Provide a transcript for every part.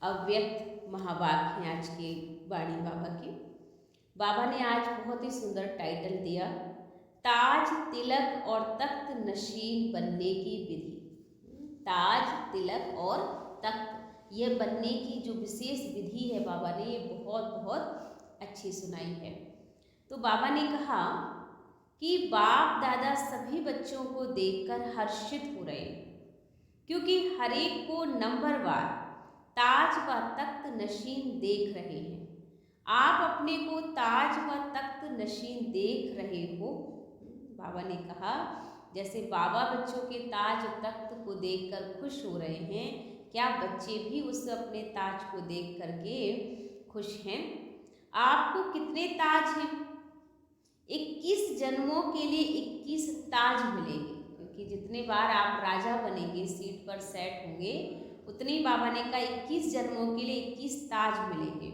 अव्यक्त महावाक्य हैं आज के वाणी बाबा की। बाबा ने आज बहुत ही सुंदर टाइटल दिया, ताज तिलक और तख्त नशीन बनने की विधि। ताज तिलक और तख्त ये बनने की जो विशेष विधि है बाबा ने ये बहुत बहुत अच्छी सुनाई है। तो बाबा ने कहा कि बाप दादा सभी बच्चों को देखकर हर्षित हो रहे हैं, क्योंकि हर एक को नंबरवार ताज व तख्त नशीन देख रहे हैं। आप अपने को ताज व तख्त नशीन देख रहे हो। बाबा ने कहा जैसे बाबा बच्चों के ताज तख्त को देखकर खुश हो रहे हैं, क्या बच्चे भी उस अपने ताज को देख करके खुश हैं? आपको कितने ताज हैं? 21 जन्मों के लिए 21 ताज मिलेंगे, क्योंकि जितने बार आप राजा बनेंगे, सीट पर सेट होंगे, उतनी बाबा ने कहा 21 जन्मों के लिए 21 ताज मिलेंगे।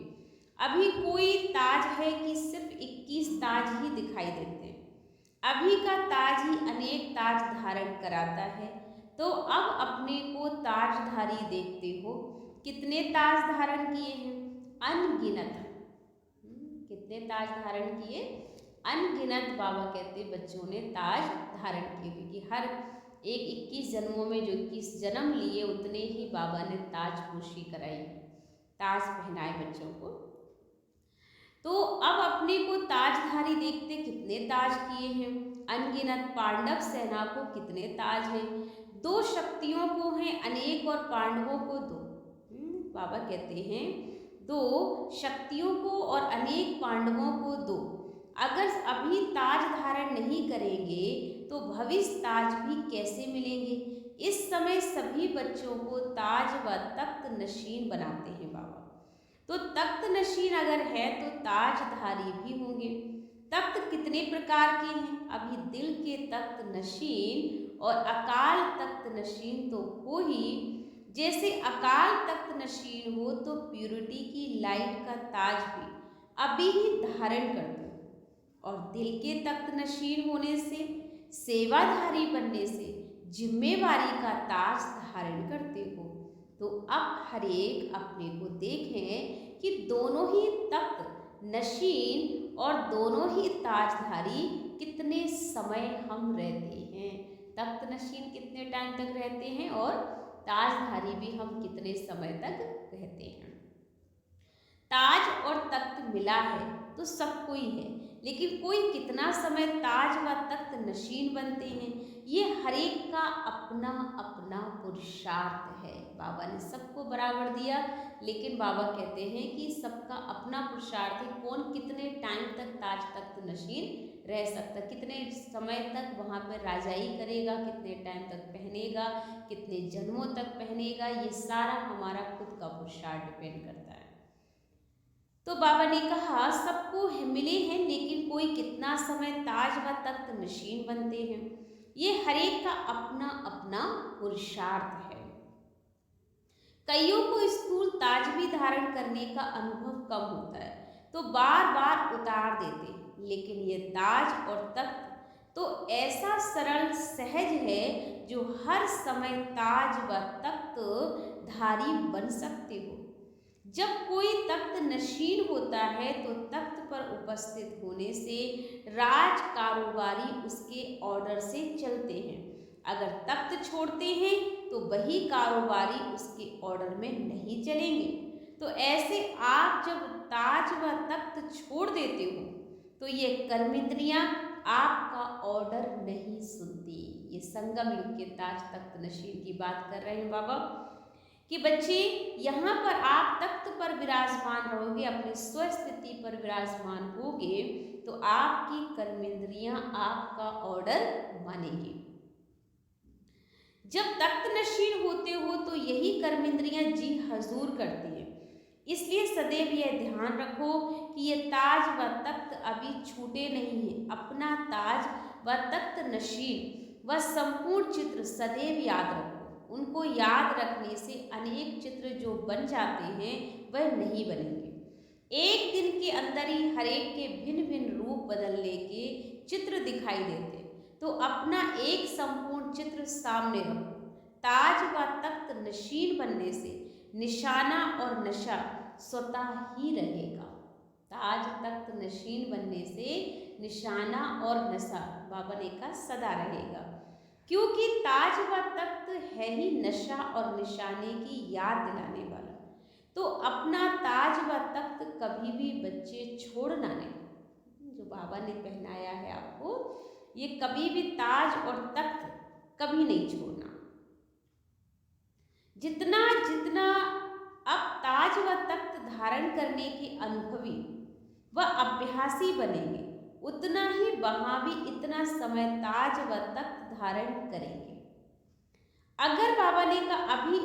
अभी कोई ताज है कि सिर्फ 21 ताज ही दिखाई देते हैं। अभी का ताज ही अनेक ताज धारण कराता है। तो अब अपने को ताजधारी देखते हो। कितने ताज धारण किए हैं? अनगिनत। कितने ताज धारण किए? अनगिनत। बाबा कहते बच्चों ने ताज धारण किए, क्योंकि हर एक 21 जन्मों में जो 21 जन्म लिए उतने ही बाबा ने ताजपोशी कराई, ताज पहनाए बच्चों को। तो अब अपने को ताजधारी देखते, कितने ताज किए हैं? अनगिनत। पांडव सेना को कितने ताज हैं? 2 शक्तियों को हैं अनेक और पांडवों को 2। बाबा कहते हैं 2 शक्तियों को और अनेक पांडवों को 2। अगर अभी ताज धारण नहीं करेंगे तो भविष्य ताज भी कैसे मिलेंगे? इस समय सभी बच्चों को ताज व तख्त नशीन बनाते हैं बाबा। तो तख्त नशीन अगर है तो ताजधारी भी होंगे। तख्त कितने प्रकार के हैं? अभी दिल के तख्त नशीन और अकाल तख्त नशीन तो हो ही। जैसे अकाल तख्त नशीन हो तो प्यूरिटी की लाइट का ताज भी अभी ही धारण करते हो, और दिल के तख्त नशीन होने से, सेवाधारी बनने से जिम्मेवारी का ताज धारण करते हो। तो अब हर एक अपने को देखें कि दोनों ही तख्त नशीन और दोनों ही ताजधारी कितने समय हम रहते हैं। तख्त नशीन कितने टाइम तक रहते हैं और ताजधारी भी हम कितने समय तक रहते हैं। ताज और तख्त मिला है तो सब कोई है, लेकिन कोई कितना समय ताज व तख्त नशीन बनते हैं, ये हर एक का अपना अपना पुरुषार्थ है। बाबा ने सबको बराबर दिया, लेकिन बाबा कहते हैं कि सबका अपना पुरुषार्थ है। कौन कितने टाइम तक ताज तख्त नशीन रह सकता, कितने समय तक वहाँ पर राजाई करेगा, कितने टाइम तक पहनेगा, कितने जन्मों तक पहनेगा, ये सारा हमारा खुद का पुरुषार्थ डिपेंड करता है। तो बाबा ने कहा सबको मिले हैं, लेकिन कोई कितना समय ताज व तख्त नशीन बनते हैं, ये हर एक का अपना अपना पुरुषार्थ है। कईयों को स्थूल ताज भी धारण करने का अनुभव कम होता है तो बार बार उतार देते हैं, लेकिन ये ताज और तख्त तो ऐसा सरल सहज है जो हर समय ताज व तख्त धारी बन सकते हो। जब कोई तख्त नशीन होता है तो तख्त पर उपस्थित होने से राज कारोबारी उसके ऑर्डर से चलते हैं। अगर तख्त छोड़ते हैं तो वही कारोबारी उसके ऑर्डर में नहीं चलेंगे। तो ऐसे आप जब ताज व तख्त छोड़ देते हो तो ये कर्मेंद्रियां आपका ऑर्डर नहीं सुनती। ये संगम युग के ताज तख्त नशीन की बात कर रहे हैं बाबा कि बच्चे यहाँ पर आप तख्त पर विराजमान रहोगे, अपनी स्वस्थिति पर विराजमान होगे तो आपकी कर्मेंद्रियां आपका ऑर्डर मानेंगी। जब तख्त नशीन होते हो तो यही कर्मेंद्रियां जी हजूर करती है। इसलिए सदैव यह ध्यान रखो कि ये ताज व तख्त अभी छूटे नहीं हैं। अपना ताज व तख्त नशीन व संपूर्ण चित्र सदैव याद रखो। उनको याद रखने से अनेक चित्र जो बन जाते हैं वह नहीं बनेंगे। एक दिन के अंदर ही हर एक के भिन्न भिन्न रूप बदलने के चित्र दिखाई देते हैं। तो अपना एक संपूर्ण चित्र सामने रखो। ताज व तख्त नशीन बनने से निशाना और नशा स्वतः ही रहेगा। ताज तख्त नशीन बनने से निशाना और नशा बाबा ने कहा सदा रहेगा, क्योंकि ताज व तख्त है ही नशा और निशाने की याद दिलाने वाला। तो अपना ताज व तख्त कभी भी बच्चे छोड़ना नहीं। जो बाबा ने पहनाया है आपको, ये कभी भी ताज और तख्त कभी नहीं छोड़ना। जितना जितना अब ताज व तख्त धारण करने के अनुभवी व अभ्यासी बनेंगे, उतना ही वहां भी इतना समय ताज व तख्त धारण करेंगे। अगर बाबा ने कहा अभी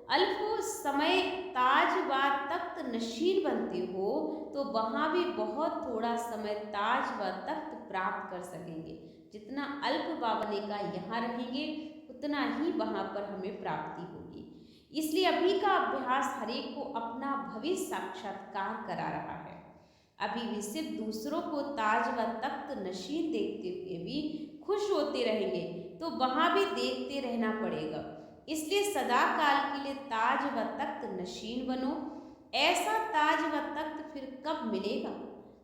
अल्पो समय ताज व तख्त नशीन बनते हो, तो वहां भी बहुत थोड़ा समय ताज व तख्त प्राप्त कर सकेंगे। जितना अल्प बाबा ने कहा यहाँ रहेंगे, उतना ही वहां पर हमें प्राप्ति होगी। इसलिए अभी का अभ्यास हरेक को अपना भविष्य साक्षात्कार करा रहा है। अभी भी सिर्फ दूसरों को ताज व तख्त नशीन देखते हुए भी खुश होते रहेंगे, तो वहां भी देखते रहना पड़ेगा। इसलिए सदा काल के लिए ताज व तख्त नशीन बनो। ऐसा ताज व तख्त फिर कब मिलेगा?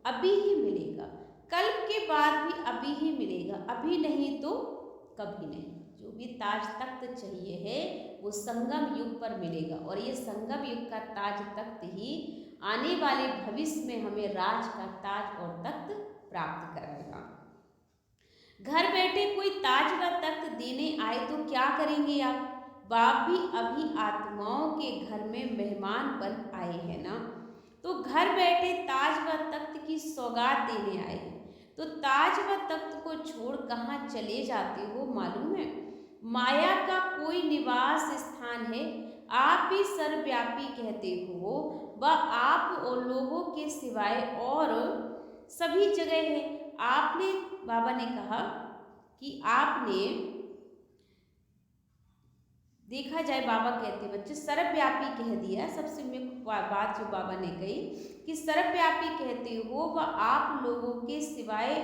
अभी ही मिलेगा। कल के बाद भी अभी ही मिलेगा, अभी नहीं तो कभी नहीं। जो भी ताज तख्त चाहिए है वो संगम युग पर मिलेगा, और ये संगम युग का ताज तख्त ही आने वाले भविष्य में हमें राज का ताज और तख्त प्राप्त कराएगा। घर बैठे कोई ताज व तख्त देने आए तो क्या करेंगे आप? बाप भी अभी आत्माओं के घर में मेहमान बन आए हैं ना, तो घर बैठे ताज व तख्त की सौगात देने आए हैं। तो ताज व तख्त को छोड़ कहाँ चले जाते हो मालूम है? माया का कोई निवास स्थान है, आप भी सर्वव्यापी कहते हो, वह आप और लोगों के सिवाय और सभी जगह है। आपने, बाबा ने कहा कि आपने देखा जाए, बाबा कहते बच्चे सर्वव्यापी कह दिया। सबसे मुख्य बात जो बाबा ने कही कि सर्वव्यापी कहते हो, वह आप लोगों के सिवाय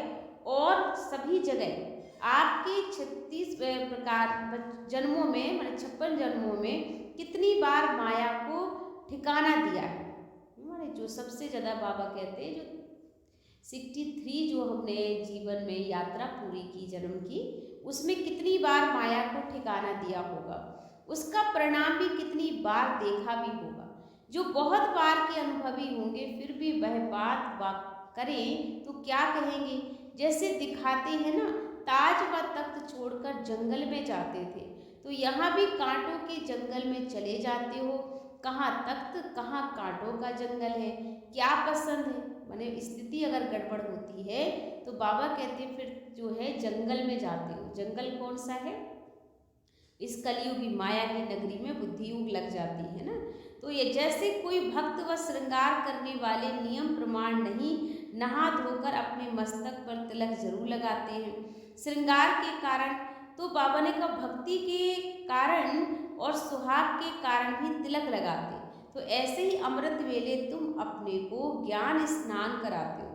और सभी जगह। आपके 36 प्रकार जन्मों में, मतलब 56 जन्मों में कितनी बार माया को ठिकाना दिया है। हमारे जो सबसे ज़्यादा बाबा कहते हैं, जो 63 जो हमने जीवन में यात्रा पूरी की जन्म की, उसमें कितनी बार माया को ठिकाना दिया होगा, उसका परिणाम भी कितनी बार देखा भी होगा। जो बहुत बार के अनुभवी होंगे फिर भी वह बात करें तो क्या कहेंगे? जैसे दिखाते हैं ना, ताज व तख्त छोड़कर जंगल में जाते थे, तो यहाँ भी कांटों के जंगल में चले जाते हो। कहाँ तख्त, कहाँ कांटों का जंगल है, क्या पसंद है? माने स्थिति अगर गड़बड़ होती है तो बाबा कहते हैं फिर जो है जंगल में जाते हो। जंगल कौन सा है? इस कलयुगी माया की नगरी में बुद्धि योग लग जाती है ना। तो ये जैसे कोई भक्त व श्रृंगार करने वाले नियम प्रमाण नहीं, नहा धोकर अपने मस्तक पर तिलक जरूर लगाते हैं श्रृंगार के कारण। तो बाबा ने कहा भक्ति के कारण और सुहाग के कारण भी तिलक लगाते। तो ऐसे ही अमृत वेले तुम अपने को ज्ञान स्नान कराते हो,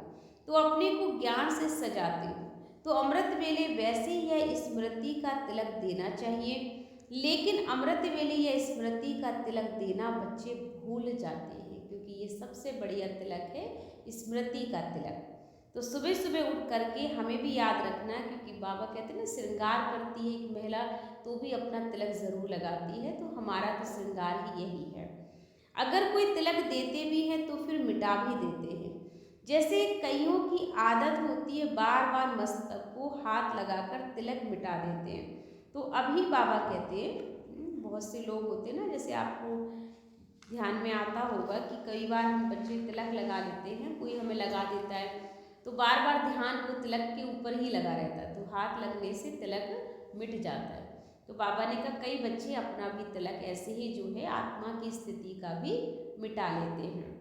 तो अपने को ज्ञान से सजाते हो। तो अमृत वेले वैसे ही यह स्मृति का तिलक देना चाहिए, लेकिन अमृत वेले यह स्मृति का तिलक देना बच्चे भूल जाते हैं, क्योंकि ये सबसे बढ़िया तिलक है स्मृति का तिलक। तो सुबह सुबह उठ करके हमें भी याद रखना, क्योंकि बाबा कहते हैं ना श्रृंगार करती है एक महिला तो भी अपना तिलक जरूर लगाती है, तो हमारा तो श्रृंगार ही यही है। अगर कोई तिलक देते भी हैं तो फिर मिटा भी देते हैं। जैसे कईयों की आदत होती है बार बार मस्तक को हाथ लगाकर तिलक मिटा देते हैं। तो अभी बाबा कहते हैं, बहुत से लोग होते हैं ना, जैसे आपको ध्यान में आता होगा कि कई बार हम बच्चे तिलक लगा लेते हैं, कोई हमें लगा देता है तो बार बार ध्यान वो तिलक के ऊपर ही लगा रहता है, तो हाथ लगने से तिलक मिट जाता है। तो बाबा ने कहा कई बच्चे अपना भी तिलक ऐसे ही जो है आत्मा की स्थिति का भी मिटा लेते हैं।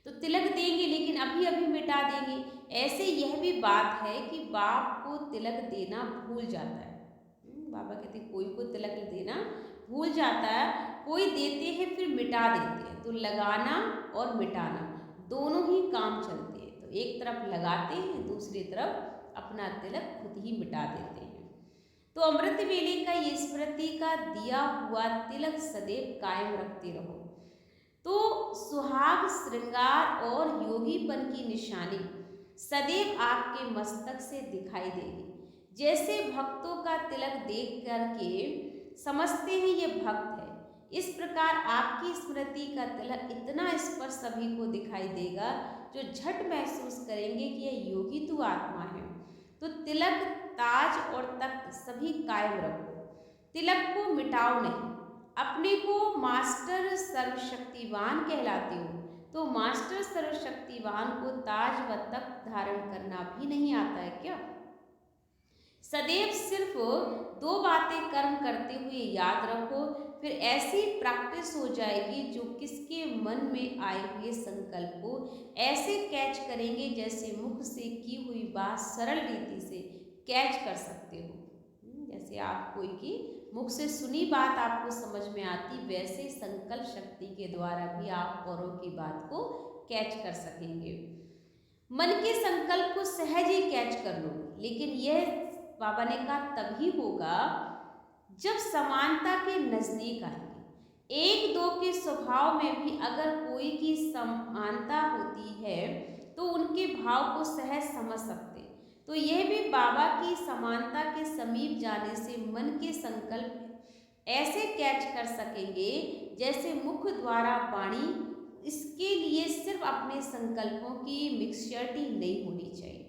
तो तिलक देंगे लेकिन अभी अभी मिटा देंगे। ऐसे यह भी बात है कि बाप को तिलक देना भूल जाता है। बाबा कहते कोई को तिलक देना भूल जाता है, कोई देते हैं फिर मिटा देते हैं। तो लगाना और मिटाना दोनों ही काम चलते हैं। तो एक तरफ लगाते हैं, दूसरी तरफ अपना तिलक खुद ही मिटा देते हैं। तो अमृत वेले का ये स्मृति का दिया हुआ तिलक सदैव कायम रखते रहो। तो सुहाग, श्रृंगार और योगीपन की निशानी सदैव आपके मस्तक से दिखाई देगी। जैसे भक्तों का तिलक देख करके समझते हैं ये भक्त है, इस प्रकार आपकी स्मृति का तिलक इतना स्पष्ट सभी को दिखाई देगा जो झट महसूस करेंगे कि यह योगी तू आत्मा है। तो तिलक, ताज और तख्त सभी कायम रखो, तिलक को मिटाओ नहीं। अपने को मास्टर सर्वशक्तिवान कहलाते हो, तो मास्टर सर्वशक्तिवान को ताज व तख्त धारण करना भी नहीं आता है क्या? सदैव सिर्फ दो बातें कर्म करते हुए याद रखो, फिर ऐसी प्रैक्टिस हो जाएगी जो किसके मन में आए हुए संकल्प को ऐसे कैच करेंगे जैसे मुख से की हुई बात सरल रीति से कैच कर सकते हो। जैसे आप कोई की मुख से सुनी बात आपको समझ में आती, वैसे संकल्प शक्ति के द्वारा भी आप औरों की बात को कैच कर सकेंगे। मन के संकल्प को सहज ही कैच कर लो, लेकिन यह बाबा ने कहा तभी होगा जब समानता के नजदीक आएंगे। एक दो के स्वभाव में भी अगर कोई की समानता होती है तो उनके भाव को सहज समझ सकते। तो यह भी बाबा की समानता के समीप जाने से मन के संकल्प ऐसे कैच कर सकेंगे जैसे मुख द्वारा वाणी। इसके लिए सिर्फ अपने संकल्पों की मिक्सचरिटी नहीं होनी चाहिए।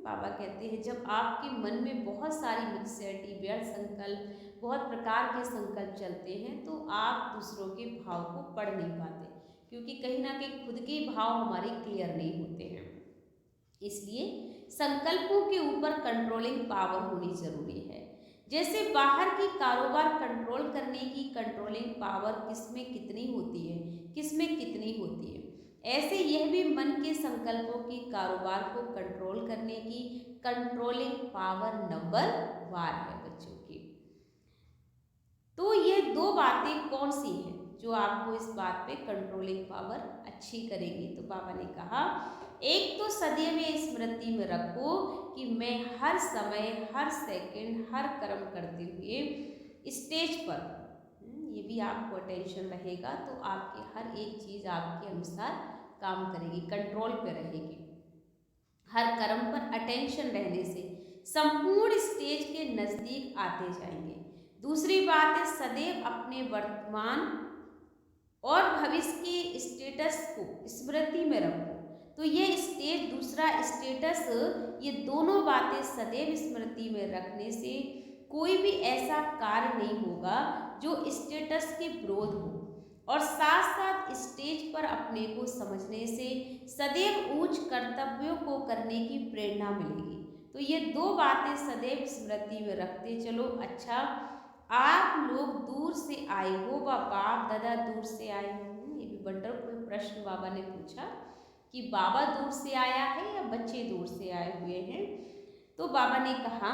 बाबा कहते हैं जब आपके मन में बहुत सारी मिक्सचरिटी, व्यर्थ संकल्प, बहुत प्रकार के संकल्प चलते हैं तो आप दूसरों के भाव को पढ़ नहीं पाते, क्योंकि कहीं ना कहीं खुद के भाव हमारे क्लियर नहीं होते हैं। इसलिए संकल्पों के ऊपर कंट्रोलिंग पावर होनी जरूरी है। जैसे बाहर की कारोबार कंट्रोल करने की कंट्रोलिंग पावर किसमें कितनी होती है, किसमें कितनी होती है, ऐसे यह भी मन के संकल्पों की कारोबार को कंट्रोल करने की कंट्रोलिंग पावर नंबर 1 है बच्चों की। तो ये दो बातें कौन सी हैं जो आपको इस बात पे कंट्रोलिंग पावर अच्छी करेगी? तो बाबा ने कहा एक तो सदैव ये स्मृति में रखो कि मैं हर समय, हर सेकंड, हर कर्म करते हुए स्टेज पर, ये भी आपको अटेंशन रहेगा तो आपकी हर एक चीज़ आपके अनुसार काम करेगी, कंट्रोल पे रहेगी। हर कर्म पर अटेंशन रहने से संपूर्ण स्टेज के नज़दीक आते जाएंगे। दूसरी बात है सदैव अपने वर्तमान और भविष्य के स्टेटस को स्मृति में रखो। तो ये स्टेज, दूसरा स्टेटस, ये दोनों बातें सदैव स्मृति में रखने से कोई भी ऐसा कार्य नहीं होगा जो स्टेटस के विरोध हो, और साथ साथ स्टेज पर अपने को समझने से सदैव उच्च कर्तव्यों को करने की प्रेरणा मिलेगी। तो ये दो बातें सदैव स्मृति में रखते चलो। अच्छा, आप लोग दूर से आए हो व बाप दादा दूर से आए हो? ये भी वंडरफुल प्रश्न बाबा ने पूछा कि बाबा दूर से आया है या बच्चे दूर से आए हुए हैं? तो बाबा ने कहा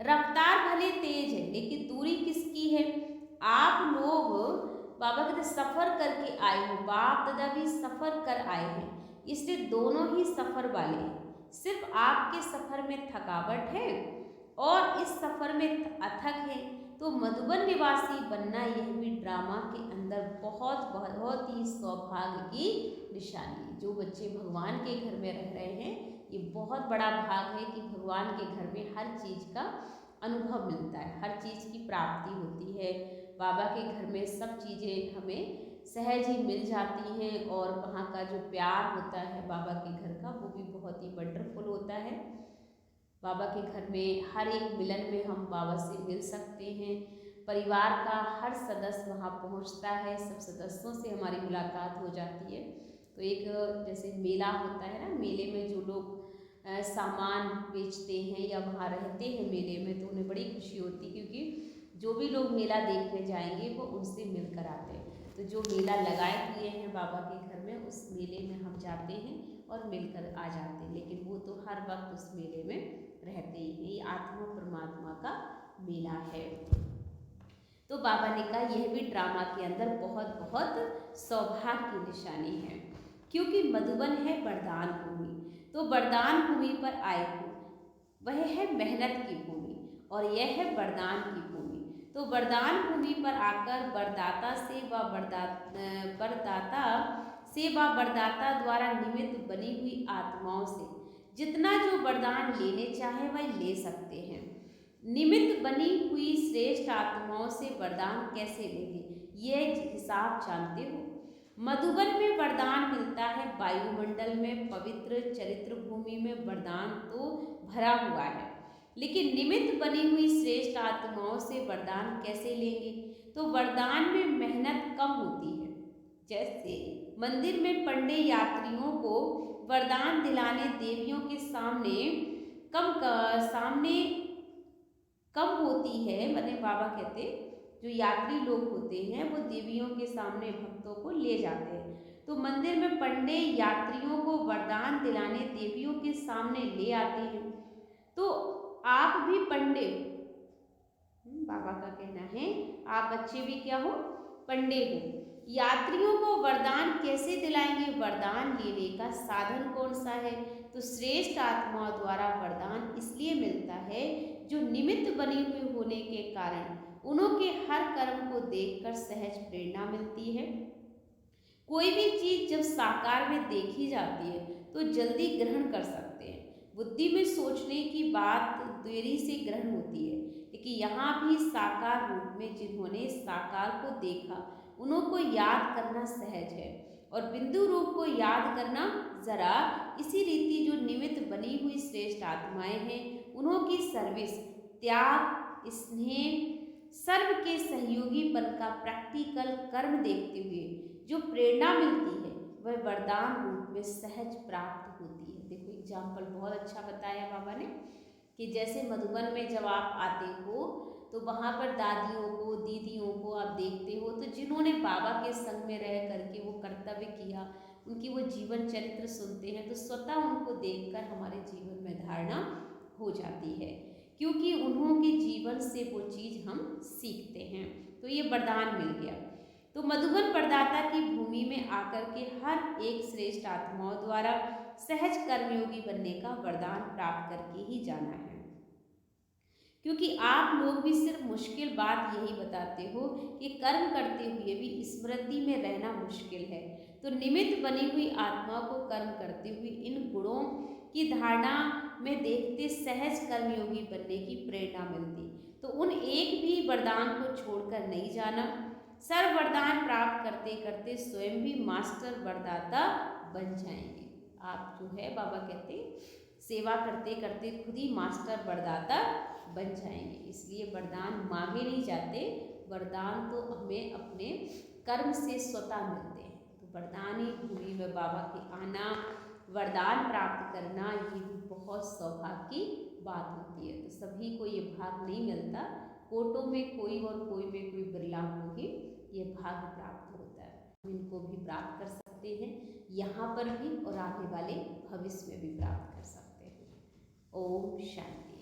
रफ्तार भले तेज है लेकिन दूरी किसकी है? आप लोग, बाबा कहते सफ़र करके आए हो, बाप दादा भी सफ़र कर आए हैं, इसलिए दोनों ही सफ़र वाले हैं। सिर्फ आपके सफ़र में थकावट है और इस सफ़र में अथक है। तो मधुबन निवासी बनना यह भी ड्रामा के अंदर बहुत बहुत ही सौभाग्य की निशानी है। जो बच्चे भगवान के घर में रह रहे हैं, ये बहुत बड़ा भाग है कि भगवान के घर में हर चीज़ का अनुभव मिलता है, हर चीज़ की प्राप्ति होती है। बाबा के घर में सब चीज़ें हमें सहज ही मिल जाती हैं, और वहाँ का जो प्यार होता है बाबा के घर का, वो भी बहुत ही वंडरफुल होता है। बाबा के घर में हर एक मिलन में हम बाबा से मिल सकते हैं। परिवार का हर सदस्य वहाँ पहुँचता है, सब सदस्यों से हमारी मुलाकात हो जाती है। तो एक जैसे मेला होता है ना, मेले में जो लोग सामान बेचते हैं या वहाँ रहते हैं मेले में, तो उन्हें बड़ी खुशी होती है, क्योंकि जो भी लोग मेला देखने जाएंगे वो उनसे मिलकर आते हैं। तो जो मेला लगाए हुए हैं बाबा के घर में, उस मेले में हम जाते हैं और मिलकर आ जाते हैं, लेकिन वो तो हर वक्त उस मेले में रहते ही हैं। ये आत्मा परमात्मा का मेला है। तो बाबा ने कहा यह भी ड्रामा के अंदर बहुत बहुत सौभाग्य की निशानी है, क्योंकि मधुबन है वरदान भूमि। तो वरदान भूमि पर आए हो, वह है मेहनत की भूमि, और यह है वरदान की भूमि। तो वरदान भूमि पर आकर वरदाता द्वारा निमित्त बनी हुई आत्माओं से जितना जो वरदान लेने चाहे वह ले सकते हैं। निमित्त बनी हुई श्रेष्ठ आत्माओं से वरदान कैसे लेंगे, ये हिसाब जानते हो? मधुबन में वरदान मिलता है, वायुमंडल में, पवित्र चरित्र भूमि में वरदान तो भरा हुआ है, लेकिन निमित्त बनी हुई श्रेष्ठ आत्माओं से वरदान कैसे लेंगे? तो वरदान में मेहनत कम होती है। जैसे मंदिर में पंडे यात्रियों को वरदान दिलाने देवियों के सामने कम होती है, मैंने बाबा कहते जो यात्री लोग होते हैं वो देवियों के सामने भक्तों को ले जाते हैं। तो मंदिर में पंडे यात्रियों को वरदान दिलाने देवियों के सामने ले आते हैं। तो आप भी पंडे, बाबा का कहना है, आप बच्चे भी क्या हो, पंडे हो। यात्रियों को वरदान कैसे दिलाएंगे? वरदान लेने का साधन कौन सा है? तो श्रेष्ठ आत्माओं द्वारा वरदान इसलिए मिलता है जो निमित्त बनी हुई होने के कारण उनके हर कर्म को देखकर सहज प्रेरणा मिलती है। कोई भी चीज जब साकार में देखी जाती है तो जल्दी ग्रहण कर सकते हैं। बुद्धि में सोचने की बात देरी से ग्रहण होती है, लेकिन यहाँ भी साकार रूप में जिन्होंने साकार को देखा उनको याद करना सहज है, और बिंदु रूप को याद करना जरा। इसी रीति जो निमित्त बनी हुई श्रेष्ठ आत्माएं हैं उनकी सर्विस, त्याग, स्नेह, सर्व के सहयोगीपन का प्रैक्टिकल कर्म देखते हुए जो प्रेरणा मिलती है वह वरदान रूप में सहज प्राप्त होती है। देखो एग्जाम्पल बहुत अच्छा बताया बाबा ने कि जैसे मधुबन में जब आप आते हो तो वहाँ पर दादियों को, दीदियों को आप देखते हो, तो जिन्होंने बाबा के संग में रह करके वो कर्तव्य किया, उनकी वो जीवन चरित्र सुनते हैं तो स्वतः उनको देखकर हमारे जीवन में धारणा हो जाती है, क्योंकि उन्होंने जीवन से वो चीज़ हम सीखते हैं। तो ये वरदान मिल गया। तो मधुबन वरदाता की भूमि में आकर के हर एक श्रेष्ठ आत्माओं द्वारा सहज कर्मयोगी बनने का वरदान प्राप्त करके ही जाना है, क्योंकि आप लोग भी सिर्फ मुश्किल बात यही बताते हो कि कर्म करते हुए भी स्मृति में रहना मुश्किल है। तो निमित्त बनी हुई आत्मा को कर्म करते हुए इन गुणों की धारणा में देखते सहज कर्मयोगी बनने की प्रेरणा मिलती। तो उन एक भी वरदान को छोड़कर नहीं जाना। सर्व वरदान प्राप्त करते करते स्वयं भी मास्टर वरदाता बन जाएंगे। आप जो है बाबा कहते सेवा करते करते खुद ही मास्टर वरदाता बन जाएंगे। इसलिए वरदान मांगे नहीं जाते, वरदान तो हमें अपने कर्म से स्वतः मिलते हैं। तो वरदानी भूमि में बाबा के आना, वरदान प्राप्त करना, ये भी बहुत सौभाग्य की बात होती है। तो सभी को ये भाग नहीं मिलता, कोटों में कोई और कोई में कोई बिरला को ही ये भाग प्राप्त होता है। हम इनको भी प्राप्त कर सकते हैं, यहाँ पर भी और आने वाले भविष्य में भी प्राप्त कर सकते हैं। ओम शांति।